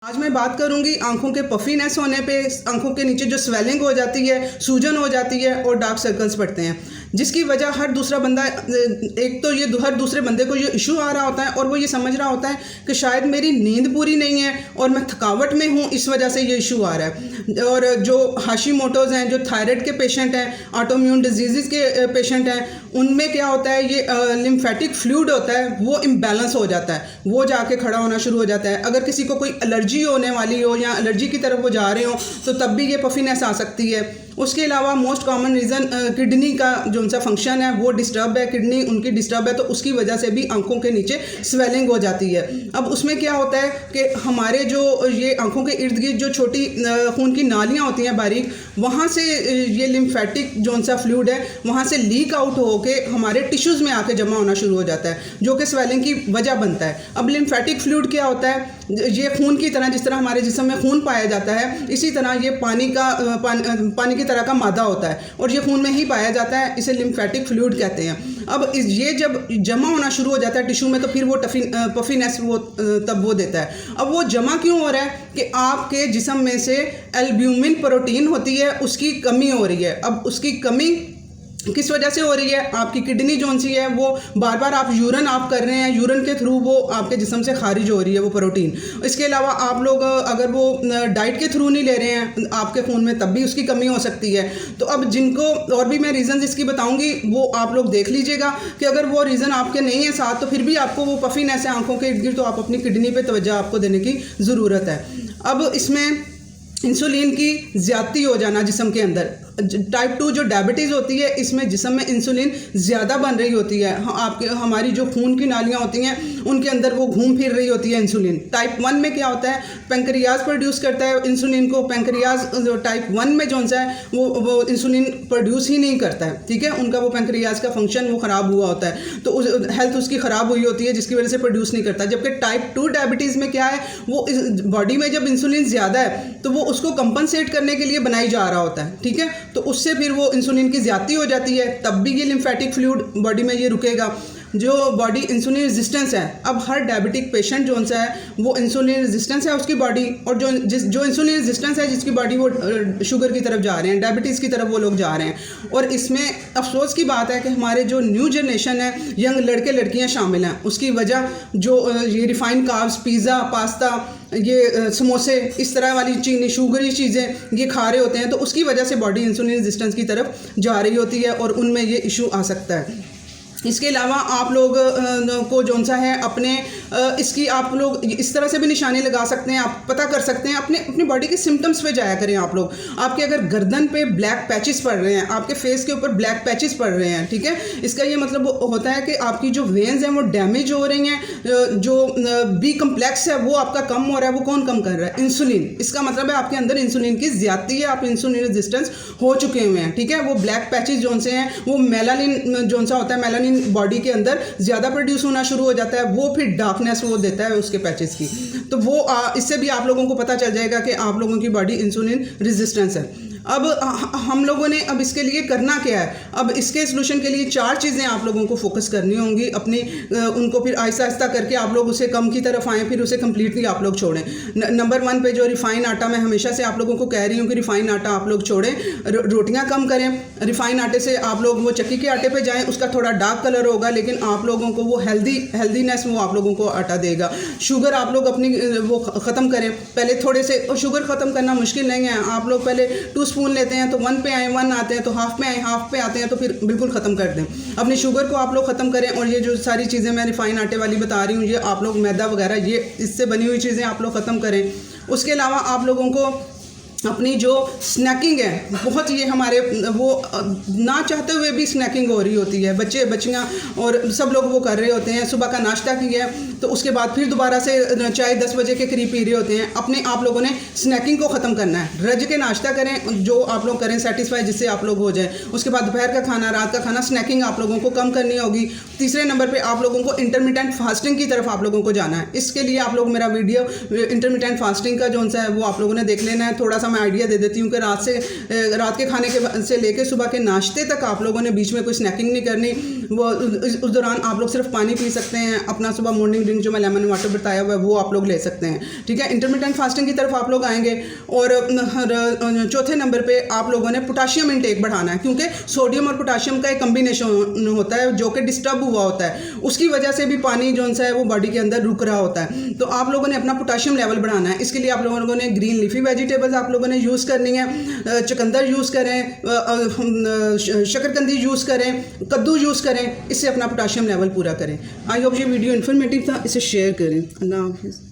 आज मैं बात करूंगी आंखों के पफीनेस होने पे, आंखों के नीचे जो स्वेलिंग हो जाती है, सूजन हो जाती है और डार्क सर्कल्स पड़ते हैं, जिसकी वजह हर दूसरा बंदा, एक तो ये हर दूसरे बंदे को ये इशू आ रहा होता है और वो ये समझ रहा होता है कि शायद मेरी नींद पूरी नहीं है और मैं थकावट में हूँ, इस वजह से ये इशू आ रहा है। और जो हाशिमोटोज़ हैं, जो थायराइड के पेशेंट हैं, ऑटोइम्यून डिजीज़ के पेशेंट हैं, उनमें क्या होता है, ये लिम्फेटिक फ्लूइड होता है, वो इम्बैलेंस हो जाता है, वो जाके खड़ा होना शुरू हो जाता है। अगर किसी को कोई एलर्जी होने वाली हो या एलर्जी की तरफ वो जा रहे हो तो तब भी ये पफीनेस आ सकती है। उसके अलावा मोस्ट कॉमन रीज़न किडनी का जो उनका फंक्शन है वो डिस्टर्ब है, किडनी उनकी डिस्टर्ब है, तो उसकी वजह से भी आंखों के नीचे स्वेलिंग हो जाती है। अब उसमें क्या होता है कि हमारे जो ये आंखों के इर्द गिर्द जो छोटी खून की नालियाँ होती हैं बारीक, वहाँ से ये लिम्फेटिक जो उनका फ्लूइड है वहाँ से लीक आउट होके हमारे टिश्यूज़ में आके जमा होना शुरू हो जाता है, जो कि स्वेलिंग की वजह बनता है। अब लिम्फेटिक फ्लूइड क्या होता है, ये खून की तरह, जिस तरह हमारे जिस्म में खून पाया जाता है, इसी तरह ये पानी की तरह का मादा होता है और ये खून में ही पाया जाता है, इसे लिम्फेटिक फ्लूइड कहते हैं। अब ये जब जमा होना शुरू हो जाता है टिश्यू में तो फिर वो पफीनेस वो तब वो देता है। अब वो जमा क्यों हो रहा है कि आपके जिस्म में से एल्ब्यूमिन प्रोटीन होती है, उसकी कमी हो रही है। अब उसकी कमी किस वजह से हो रही है, आपकी किडनी जो सी है वो बार बार आप यूरिन कर रहे हैं, यूरिन के थ्रू वो आपके जिस्म से खारिज हो रही है वो प्रोटीन। इसके अलावा आप लोग अगर वो डाइट के थ्रू नहीं ले रहे हैं आपके खून में, तब भी उसकी कमी हो सकती है। तो अब जिनको और भी मैं रीज़न इसकी बताऊंगी वो आप लोग देख लीजिएगा कि अगर वो रीज़न आपके नहीं है साथ, तो फिर भी आपको वो पफीनेस है आंखों के इर्द गिर्द, तो आप अपनी किडनी पर तवज्जो आपको देने की ज़रूरत है। अब इसमें इंसुलिन की ज़्यादती हो जाना जिस्म के अंदर, टाइप 2 जो डायबिटीज़ होती है, इसमें जिस्म में इंसुलिन ज़्यादा बन रही होती है। हमारी जो खून की नालियाँ होती हैं उनके अंदर वो घूम फिर रही होती है इंसुलिन। टाइप 1 में क्या होता है, पेंक्रियाज प्रोड्यूस करता है इंसुलिन को, पेंक्रियाज टाइप 1 में जो सा है वो इंसुलिन प्रोड्यूस ही नहीं करता है, ठीक है, उनका वो पेंक्रियाज का फंक्शन वो ख़राब हुआ होता है, तो हेल्थ उसकी ख़राब हुई होती है जिसकी वजह से प्रोड्यूस नहीं करता। जबकि टाइप 2 डायबिटीज़ में क्या है, वो बॉडी में जब इंसुलिन ज़्यादा है तो वो उसको कंपनसेट करने के लिए बनाई जा रहा होता है, ठीक है, तो उससे फिर वो इंसुलिन की ज़्यादती हो जाती है, तब भी ये लिम्फेटिक फ्लूइड बॉडी में ये रुकेगा। जो बॉडी इंसुलिन रेजिस्टेंस है, अब हर डायबिटिक पेशेंट जो सा है वो इंसुलिन रेजिस्टेंस है उसकी बॉडी, और जो इंसुलिन रेजिस्टेंस है जिसकी बॉडी वो शुगर की तरफ जा रहे हैं, डायबिटीज़ की तरफ वो लोग जा रहे हैं। और इसमें अफसोस की बात है कि हमारे जो न्यू जनरेशन है, यंग लड़के लड़कियां शामिल हैं, उसकी वजह जो ये रिफाइंड कार्ब्स, पिज़्ज़ा, पास्ता, ये समोसे, इस तरह वाली चीनी शुगरी चीज़ें ये खा रहे होते हैं, तो उसकी वजह से बॉडी इंसुलिन रेजिस्टेंस की तरफ जा रही होती है और उनमें ये इशू आ सकता है। इसके अलावा आप लोग को जो सा है अपने इसकी आप लोग इस तरह से भी निशानी लगा सकते हैं, आप पता कर सकते हैं, अपनी बॉडी के सिम्टम्स पे जाया करें आप लोग। आपके अगर गर्दन पे ब्लैक पैचेस पड़ रहे हैं, आपके फेस के ऊपर ब्लैक पैचेस पड़ रहे हैं, ठीक है, इसका ये मतलब होता है कि आपकी जो वेन्स हैं वो डैमेज हो रही हैं, जो बी कम्प्लेक्स है वो आपका कम हो रहा है। वो कौन कम कर रहा है? इंसुलिन। इसका मतलब है आपके अंदर इंसुलिन की ज़्यादती है, आप इंसुलिन रेजिस्टेंस हो चुके हुए हैं, ठीक है। वो ब्लैक पैचेस जो से हैं वो मेलानिन जो सा होता है, मेलानिन बॉडी के अंदर ज़्यादा प्रोड्यूस होना शुरू हो जाता है, वो फिर डार्कनेस वो देता है उसके पैचेस की। तो वो इससे भी आप लोगों को पता चल जाएगा कि आप लोगों की बॉडी इंसुलिन रेजिस्टेंस है। अब हम लोगों ने अब इसके लिए करना क्या है, अब इसके सोल्यूशन के लिए 4 चीज़ें आप लोगों को फोकस करनी होंगी अपनी, उनको फिर आहिस्ता आहिस्ता करके आप लोग उसे कम की तरफ आएँ, फिर उसे कम्प्लीटली आप लोग छोड़ें। नंबर 1 पे जो रिफाइन आटा, मैं हमेशा से आप लोगों को कह रही हूँ कि रिफाइन आटा आप लोग छोड़ें, रोटियाँ कम करें। रिफाइन आटे से आप लोग वो चक्की के आटे पे जाएँ, उसका थोड़ा डार्क कलर होगा लेकिन आप लोगों को वो हेल्दीनेस वो आप लोगों को आटा देगा। शुगर आप लोग अपनी वो ख़त्म करें, पहले थोड़े से, और शुगर ख़त्म करना मुश्किल नहीं है, आप लोग पहले 2 स्पून लेते हैं तो 1 पे आए, 1 आते हैं तो हाफ में आए, हाफ पे आते हैं तो फिर बिल्कुल ख़त्म कर दें। अपनी शुगर को आप लोग ख़त्म करें। और ये जो सारी चीज़ें मैं रिफाइन आटे वाली बता रही हूँ, ये आप लोग मैदा वगैरह, ये इससे बनी हुई चीज़ें आप लोग ख़त्म करें। उसके अलावा आप लोगों को अपनी जो स्नैकिंग है, बहुत ये हमारे वो ना चाहते हुए भी स्नैकिंग हो रही होती है, बच्चे बच्चियाँ और सब लोग वो कर रहे होते हैं। सुबह का नाश्ता किया तो उसके बाद फिर दोबारा से चाय 10 बजे के करीब पी रहे होते हैं। अपने आप लोगों ने स्नैकिंग को ख़त्म करना है, रज के नाश्ता करें, जो आप लोग करें सेटिस्फाई, जिससे आप लोग हो जाए। उसके बाद दोपहर का खाना, रात का खाना, स्नैकिंग आप लोगों को कम करनी होगी। तीसरे नंबर पर आप लोगों को इंटरमिटेंट फास्टिंग की तरफ आप लोगों को जाना है। इसके लिए आप लोग मेरा वीडियो इंटरमिटेंट फास्टिंग का जो सा है वो आप लोगों ने देख लेना है, थोड़ा सा मैं आइडिया दे देती हूँ कि रात के खाने के से लेके सुबह के नाश्ते तक आप लोगों ने बीच में कोई स्नैकिंग नहीं करनी। वो उस दौरान आप लोग सिर्फ पानी पी सकते हैं। अपना सुबह मॉर्निंग ड्रिंक जो मैं लेमन वाटर बताया हुआ है वो आप लोग ले सकते हैं, ठीक है। इंटरमिटेंट फास्टिंग की तरफ आप लोग आएंगे। और चौथे नंबर पे आप लोगों ने पोटाशियम इंटेक बढ़ाना है, क्योंकि सोडियम और पोटाशियम का एक कम्बिनेशन होता है जो कि डिस्टर्ब हुआ होता है, उसकी वजह से भी पानी जो सा है वो बॉडी के अंदर रुक रहा होता है। तो आप लोगों ने अपना पोटाशियम लेवल बढ़ाना है। इसके लिए आप लोगों ने ग्रीन लीफी वेजिटेबल्स आप लोगों ने यूज़ करनी है। चुकंदर यूज़ करें, शकरकंदी यूज़ करें, कद्दू यूज़ करें, इससे अपना पोटाशियम लेवल पूरा करें। आई होप ये वीडियो इन्फॉर्मेटिव था, इसे शेयर करें। अल्लाह हाफिज़।